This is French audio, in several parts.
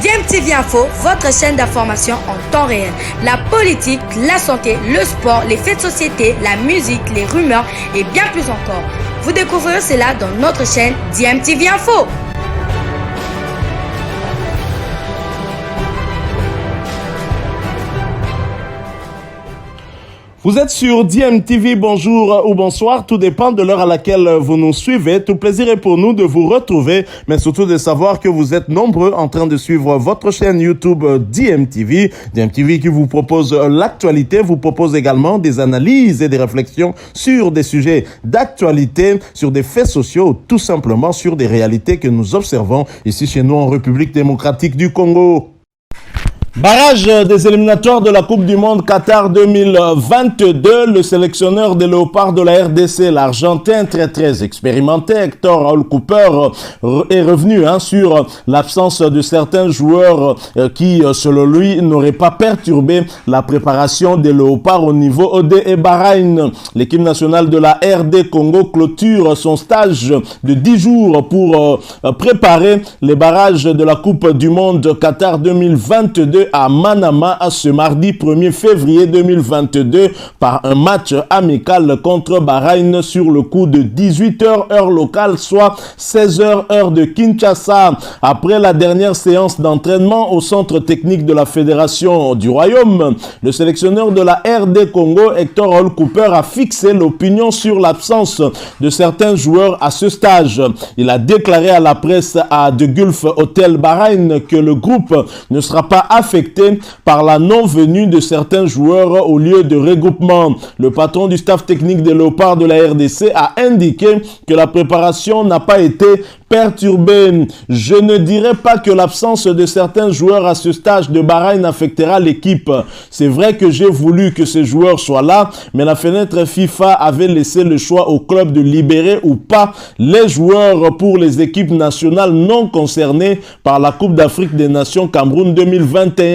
DMTV Info, votre chaîne d'information en temps réel. La politique, la santé, le sport, les faits de société, la musique, les rumeurs et bien plus encore. Vous découvrirez cela dans notre chaîne DMTV Info. Vous êtes sur DMTV, bonjour ou bonsoir, tout dépend de l'heure à laquelle vous nous suivez. Tout plaisir est pour nous de vous retrouver, mais surtout de savoir que vous êtes nombreux en train de suivre votre chaîne YouTube DMTV. DMTV qui vous propose l'actualité, vous propose également des analyses et des réflexions sur des sujets d'actualité, sur des faits sociaux, tout simplement sur des réalités que nous observons ici chez nous en République démocratique du Congo. Barrage des éliminatoires de la Coupe du Monde Qatar 2022, le sélectionneur des Léopards de la RDC, l'Argentin très expérimenté, Hector Raúl Cooper, est revenu sur l'absence de certains joueurs qui, selon lui, n'auraient pas perturbé la préparation des Léopards au niveau OD et Bahreïn. L'équipe nationale de la RD Congo clôture son stage de 10 jours pour préparer les barrages de la Coupe du Monde Qatar 2022 à Manama ce mardi 1er février 2022 par un match amical contre Bahreïn sur le coup de 18h heure locale, soit 16h heure de Kinshasa. Après la dernière séance d'entraînement au centre technique de la Fédération du Royaume, le sélectionneur de la RD Congo, Hector Raúl Cooper, a fixé l'opinion sur l'absence de certains joueurs à ce stage. Il a déclaré à la presse à The Gulf Hotel Bahreïn que le groupe ne sera pas affecté par la non-venue de certains joueurs au lieu de regroupement. Le patron du staff technique des Léopards de la RDC a indiqué que la préparation n'a pas été perturbé. Je ne dirais pas que l'absence de certains joueurs à ce stage de Bahreïn affectera l'équipe. C'est vrai que j'ai voulu que ces joueurs soient là, mais la fenêtre FIFA avait laissé le choix au club de libérer ou pas les joueurs pour les équipes nationales non concernées par la Coupe d'Afrique des Nations Cameroun 2021.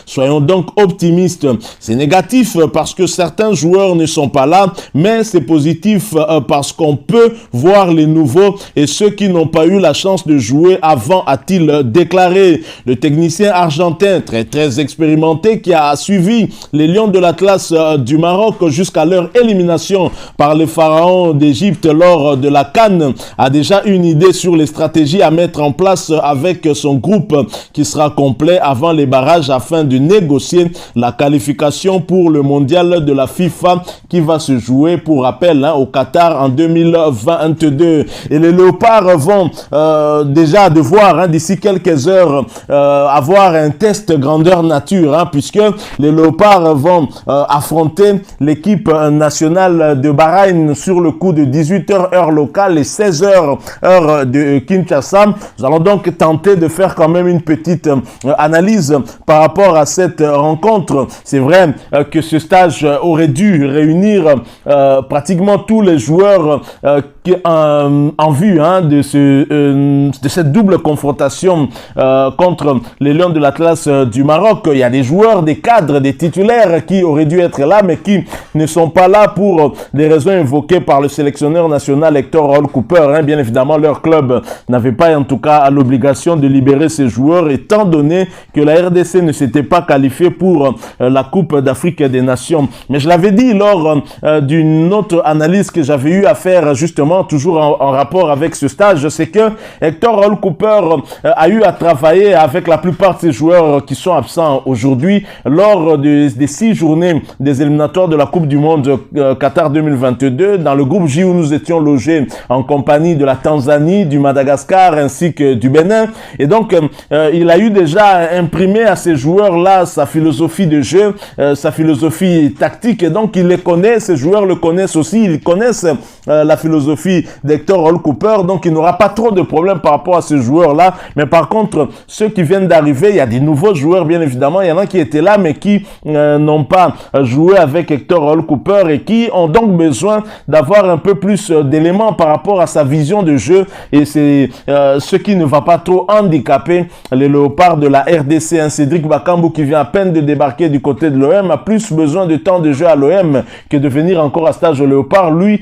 Soyons donc optimistes. C'est négatif parce que certains joueurs ne sont pas là, mais c'est positif parce qu'on peut voir les nouveaux et ceux qui n'ont pas eu la chance de jouer avant, a-t-il déclaré. Le technicien argentin très expérimenté qui a suivi les Lions de l'Atlas du Maroc jusqu'à leur élimination par les pharaons d'Égypte lors de la CAN a déjà une idée sur les stratégies à mettre en place avec son groupe qui sera complet avant les barrages afin de négocier la qualification pour le mondial de la FIFA qui va se jouer, pour rappel, au Qatar en 2022. Et les Léopards vont déjà devoir d'ici quelques heures avoir un test grandeur nature, puisque les Léopards vont affronter l'équipe nationale de Bahreïn sur le coup de 18h heure locale et 16h heure de Kinshasa. Nous allons donc tenter de faire quand même une petite analyse par rapport à cette rencontre. C'est vrai que ce stage aurait dû réunir pratiquement tous les joueurs en vue de cette double confrontation contre les Lions de l'Atlas du Maroc. Il y a des joueurs, des cadres, des titulaires qui auraient dû être là, mais qui ne sont pas là pour des raisons évoquées par le sélectionneur national Hector Raúl Cooper. Bien évidemment, leur club n'avait pas en tout cas l'obligation de libérer ces joueurs, étant donné que la RDC ne s'était pas qualifiée pour la Coupe d'Afrique des Nations. Mais je l'avais dit lors d'une autre analyse que j'avais eu à faire justement, toujours en rapport avec ce stage, c'est que Hector Raúl Cooper a eu à travailler avec la plupart de ces joueurs qui sont absents aujourd'hui lors des 6 journées des éliminatoires de la Coupe du Monde Qatar 2022 dans le groupe J où nous étions logés en compagnie de la Tanzanie, du Madagascar ainsi que du Bénin. Et donc, il a eu déjà imprimé à ces joueurs-là sa philosophie de jeu, sa philosophie tactique. Et donc, il les connaît, ces joueurs le connaissent aussi, ils connaissent la philosophie d'Hector Raúl Cooper. Donc, il n'aura pas trop de problèmes par rapport à ces joueurs-là. Mais par contre, ceux qui viennent d'arriver, il y a des nouveaux joueurs, bien évidemment. Il y en a qui étaient là, mais qui n'ont pas joué avec Hector Raúl Cooper et qui ont donc besoin d'avoir un peu plus d'éléments par rapport à sa vision de jeu. Et c'est ce qui ne va pas trop handicaper les Léopards de la RDC. Cédric Bakambu, qui vient à peine de débarquer du côté de l'OM, a plus besoin de temps de jeu à l'OM que de venir encore à stage au Léopard. Lui,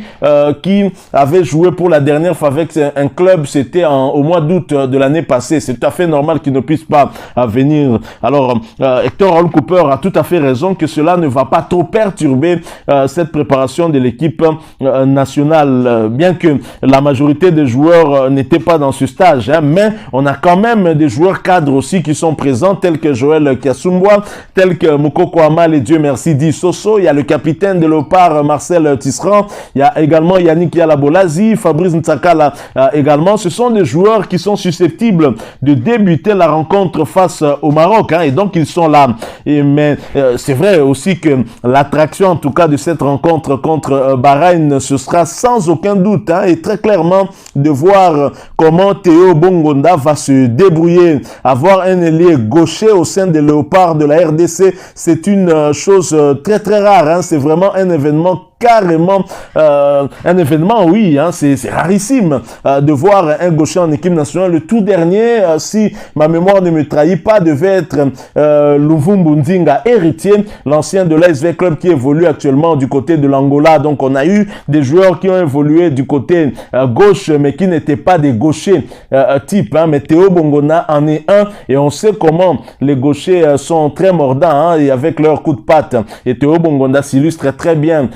qui avait avait joué pour la dernière fois avec un club, c'était au mois d'août de l'année passée. C'est tout à fait normal qu'il ne puisse pas venir. Alors, Hector Raoul Cooper a tout à fait raison que cela ne va pas trop perturber cette préparation de l'équipe nationale, bien que la majorité des joueurs n'étaient pas dans ce stage, hein, mais on a quand même des joueurs cadres aussi qui sont présents, tels que Joël Kiasumbwa, tels que Mukoko Amal et Dieu merci Di Soso. Il y a le capitaine de Léopard, Marcel Tisserand. Il y a également Yannick Yalabolazi, Fabrice Ntsakala également. Ce sont des joueurs qui sont susceptibles de débuter la rencontre face au Maroc, hein, et donc ils sont là. Mais c'est vrai aussi que l'attraction en tout cas de cette rencontre contre Bahreïn, ce sera sans aucun doute, hein, et très clairement de voir comment Théo Bongonda va se débrouiller. Avoir un ailier gaucher au sein des Léopards de la RDC, c'est une chose très très rare, hein. C'est vraiment un événement carrément un événement, oui, hein, c'est rarissime de voir un gaucher en équipe nationale. Le tout dernier, si ma mémoire ne me trahit pas, devait être Luvumbu Ndinga, héritier, l'ancien de l'ASV Club qui évolue actuellement du côté de l'Angola. Donc on a eu des joueurs qui ont évolué du côté gauche, mais qui n'étaient pas des gauchers type, hein, mais Théo Bongona en est un, et on sait comment les gauchers sont très mordants, hein, et avec leur coup de patte. Et Théo Bongonda s'illustre très bien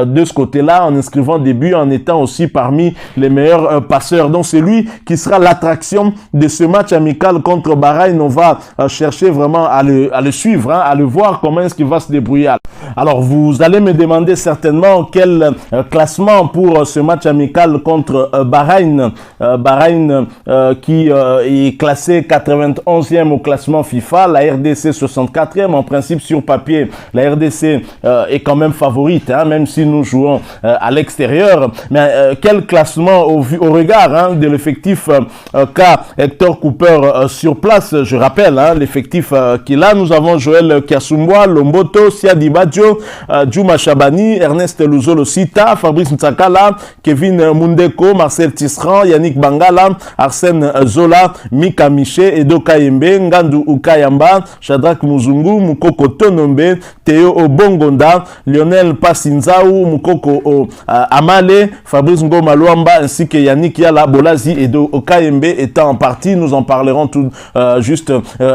de ce côté-là, en inscrivant des buts, en étant aussi parmi les meilleurs passeurs. Donc c'est lui qui sera l'attraction de ce match amical contre Bahreïn. On va chercher vraiment à le suivre, hein, à le voir comment est-ce qu'il va se débrouiller. Alors vous allez me demander certainement quel classement pour ce match amical contre Bahreïn. Bahreïn qui est classé 91e au classement FIFA, la RDC 64e. En principe, sur papier, la RDC est quand même favorite, hein, même si nous jouons à l'extérieur. Mais quel classement au regard, hein, de l'effectif qu'a Hector Cooper sur place? Je rappelle, hein, l'effectif qu'il a. Nous avons Joël Kiasumbwa, Lomboto, Siadi Badjo, Djouma Chabani, Ernest Luzolo Sita, Fabrice Ntsakala, Kevin Mundeko, Marcel Tisserand, Yannick Bangala, Arsène Zola, Mika Miché, Edo Kayembe, Ngandu Ukayamba, Shadrach Muzungu, Mukoko Tonombe, Théo Obongonda, Lionel Passinzaou, Mukoko Amale, Fabrice Ngoma Luamba, ainsi que Yannick Yalabolazi et Edo Okayembe étant en partie. Nous en parlerons tout juste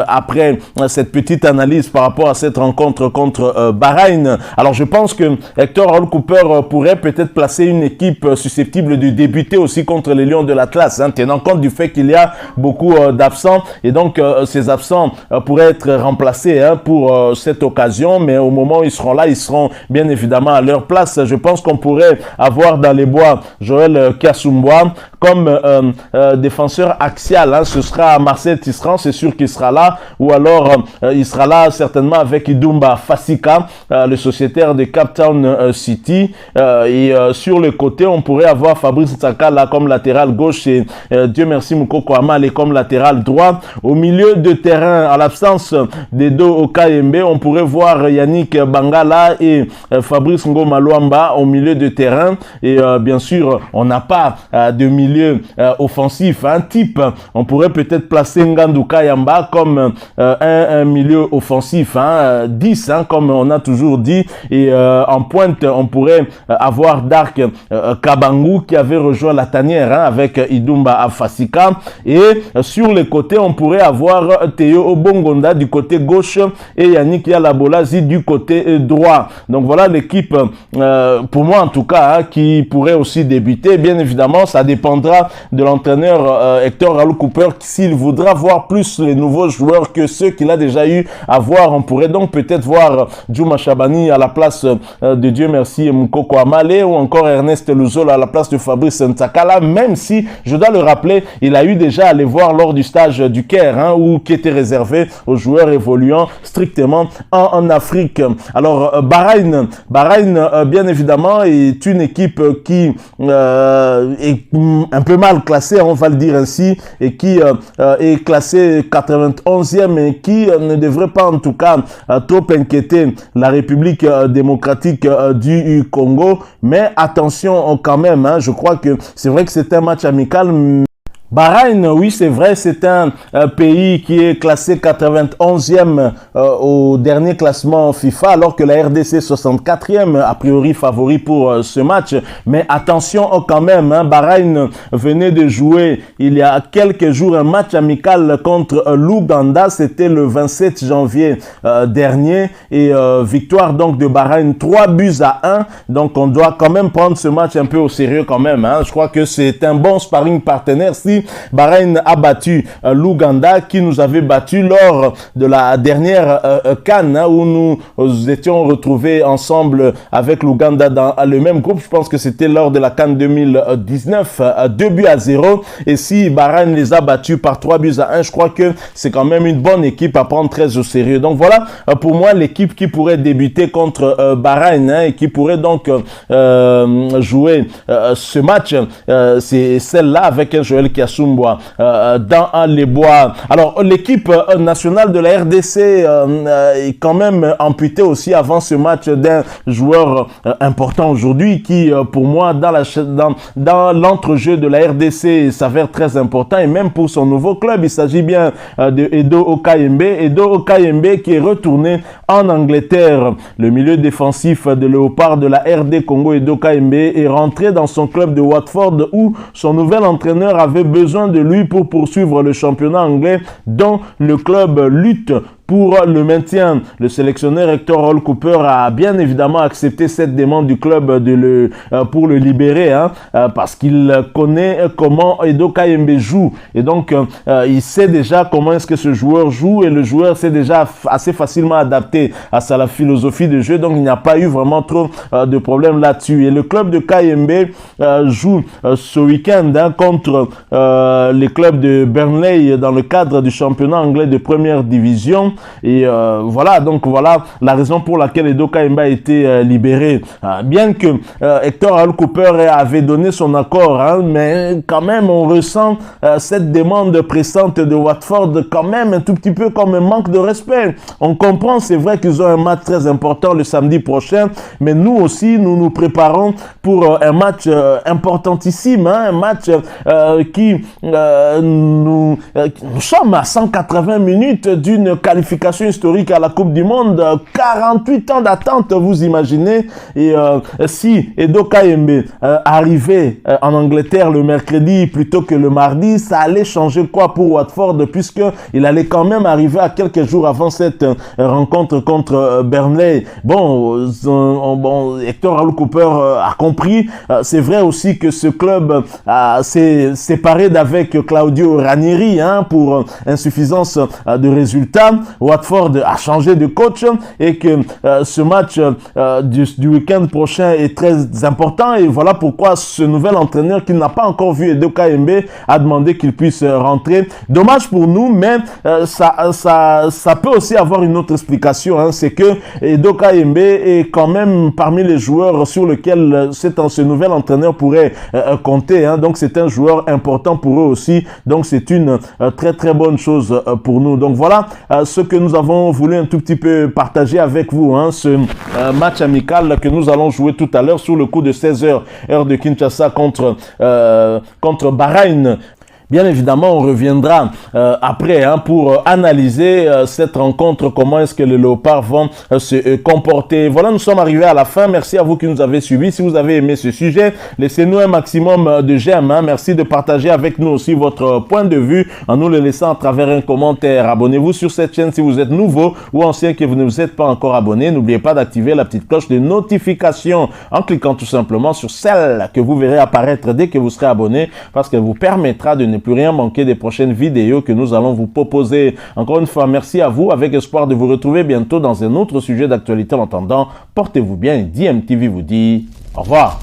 après cette petite analyse par rapport à cette rencontre contre Bahreïn. Alors je pense que Hector Raoul Cooper pourrait peut-être placer une équipe susceptible de débuter aussi contre les Lions de l'Atlas, hein, tenant compte du fait qu'il y a beaucoup d'absents, et donc ces absents pourraient être remplacés, hein, pour cette occasion, mais au moment où ils seront là, ils seront bien évidemment à leur place. Je pense qu'on pourrait avoir dans les bois Joël Kiasumbwa comme défenseur axial, hein. Ce sera Marcel Tisserand, c'est sûr qu'il sera là, ou alors il sera là certainement avec Idumba Fasika, le sociétaire de Cape Town City, et sur le côté on pourrait avoir Fabrice Ntsakala comme latéral gauche et Dieu merci Mukoko Amale comme latéral droit. Au milieu de terrain, à l'absence d'Edo Okayembe, on pourrait voir Yannick Bangala et Fabrice Ngoma Luamba au milieu de terrain, et bien sûr on n'a pas de milieu offensif, un type. On pourrait peut-être placer Ngandu Kayamba comme un milieu offensif, hein, 10, hein, comme on a toujours dit, et en pointe on pourrait avoir Dark Kabangu qui avait rejoint la tanière, hein, avec Idumba Afasika, et sur les côtés on pourrait avoir Théo Obongonda du côté gauche et Yannick Yalabolazi du côté droit. Donc voilà l'équipe, pour moi en tout cas, hein, qui pourrait aussi débuter. Bien évidemment ça dépendra de l'entraîneur Hector Raoul Cooper s'il voudra voir plus les nouveaux joueurs que ceux qu'il a déjà eu à voir. On pourrait donc peut-être voir Djouma Chabani à la place de Dieu merci Mukoko Amale, ou encore Ernest Luzola à la place de Fabrice Ntsakala, même si je dois le rappeler, il a eu déjà à aller voir lors du stage du Caire, hein, ou qui était réservé aux joueurs évoluant strictement en Afrique. Alors Bahreïn, bien évidemment est une équipe qui est un peu mal classée, on va le dire ainsi, et qui est classée 91e, et qui ne devrait pas en tout cas trop inquiéter la République démocratique du Congo. Mais attention quand même, hein, je crois que c'est vrai que c'est un match amical, Bahreïn, oui, c'est vrai, c'est un pays qui est classé 91e au dernier classement FIFA, alors que la RDC est 64e, a priori favori pour ce match. Mais attention quand même, hein, Bahreïn venait de jouer il y a quelques jours un match amical contre l'Ouganda, c'était le 27 janvier dernier, et victoire donc de Bahreïn 3-1. Donc on doit quand même prendre ce match un peu au sérieux quand même, hein. Je crois que c'est un bon sparring partenaire si Bahreïn a battu l'Ouganda qui nous avait battu lors de la dernière CAN, hein, où nous étions retrouvés ensemble avec l'Ouganda dans le même groupe. Je pense que c'était lors de la CAN 2019, 2-0. Et si Bahreïn les a battus par 3-1, je crois que c'est quand même une bonne équipe à prendre très au sérieux. Donc voilà pour moi l'équipe qui pourrait débuter contre Bahreïn, hein, et qui pourrait donc jouer ce match. C'est celle-là avec un Joël Kiassoumboua dans les bois. Alors l'équipe nationale de la RDC est quand même amputée aussi avant ce match d'un joueur important aujourd'hui qui pour moi dans l'entrejeu de la RDC s'avère très important, et même pour son nouveau club. Il s'agit bien de Edo Okayembe qui est retourné en Angleterre. Le milieu défensif de Léopard de la RD Congo, Edo Okayembe, est rentré dans son club de Watford où son nouvel entraîneur avait besoin de lui pour poursuivre le championnat anglais dont le club lutte pour le maintien. Le sélectionneur Hector Hall Cooper a bien évidemment accepté cette demande du club pour le libérer, hein, parce qu'il connaît comment Edo Okayembe joue, et donc il sait déjà comment est-ce que ce joueur joue, et le joueur s'est déjà assez facilement adapté à sa philosophie de jeu, donc il n'y a pas eu vraiment trop de problèmes là-dessus. Et le club de Kayembe joue ce week-end, hein, contre les clubs de Burnley dans le cadre du championnat anglais de première division. Et voilà, donc voilà la raison pour laquelle Edo Okayembe a été libéré. Bien que Hector Hall Cooper avait donné son accord, hein, mais quand même on ressent cette demande pressante de Watford quand même un tout petit peu comme un manque de respect. On comprend, c'est vrai qu'ils ont un match très important le samedi prochain, mais nous aussi nous nous préparons pour un match importantissime, hein, un match qui nous sommes à 180 minutes d'une qualification historique à la Coupe du Monde, 48 ans d'attente, vous imaginez. Et si Edo Okayembe arrivait en Angleterre le mercredi plutôt que le mardi, ça allait changer quoi pour Watford, puisque il allait quand même arriver à quelques jours avant cette rencontre contre Burnley. Bon, Hector Hall Cooper a compris. C'est vrai aussi que ce club s'est séparé d'avec Claudio Ranieri, hein, pour insuffisance de résultats. Watford a changé de coach, et que ce match du week-end prochain est très important, et voilà pourquoi ce nouvel entraîneur qui n'a pas encore vu Edo Okayembe a demandé qu'il puisse rentrer. Dommage pour nous, mais ça peut aussi avoir une autre explication, hein, c'est que Edo Okayembe est quand même parmi les joueurs sur lesquels ce nouvel entraîneur pourrait compter, hein, donc c'est un joueur important pour eux aussi, donc c'est une très très bonne chose pour nous. Donc voilà ce que nous avons voulu un tout petit peu partager avec vous, hein, ce match amical que nous allons jouer tout à l'heure sur le coup de 16h heure de Kinshasa contre Bahreïn. Bien évidemment, on reviendra après, hein, pour analyser cette rencontre, comment est-ce que les Léopards vont se comporter. Voilà, nous sommes arrivés à la fin. Merci à vous qui nous avez suivis. Si vous avez aimé ce sujet, laissez-nous un maximum de j'aime, hein. Merci de partager avec nous aussi votre point de vue en nous le laissant à travers un commentaire. Abonnez-vous sur cette chaîne si vous êtes nouveau ou ancien que vous ne vous êtes pas encore abonné. N'oubliez pas d'activer la petite cloche de notification en cliquant tout simplement sur celle que vous verrez apparaître dès que vous serez abonné, parce qu'elle vous permettra de ne plus rien manquer des prochaines vidéos que nous allons vous proposer. Encore une fois, merci à vous, avec espoir de vous retrouver bientôt dans un autre sujet d'actualité. En attendant, portez-vous bien et DMTV vous dit au revoir.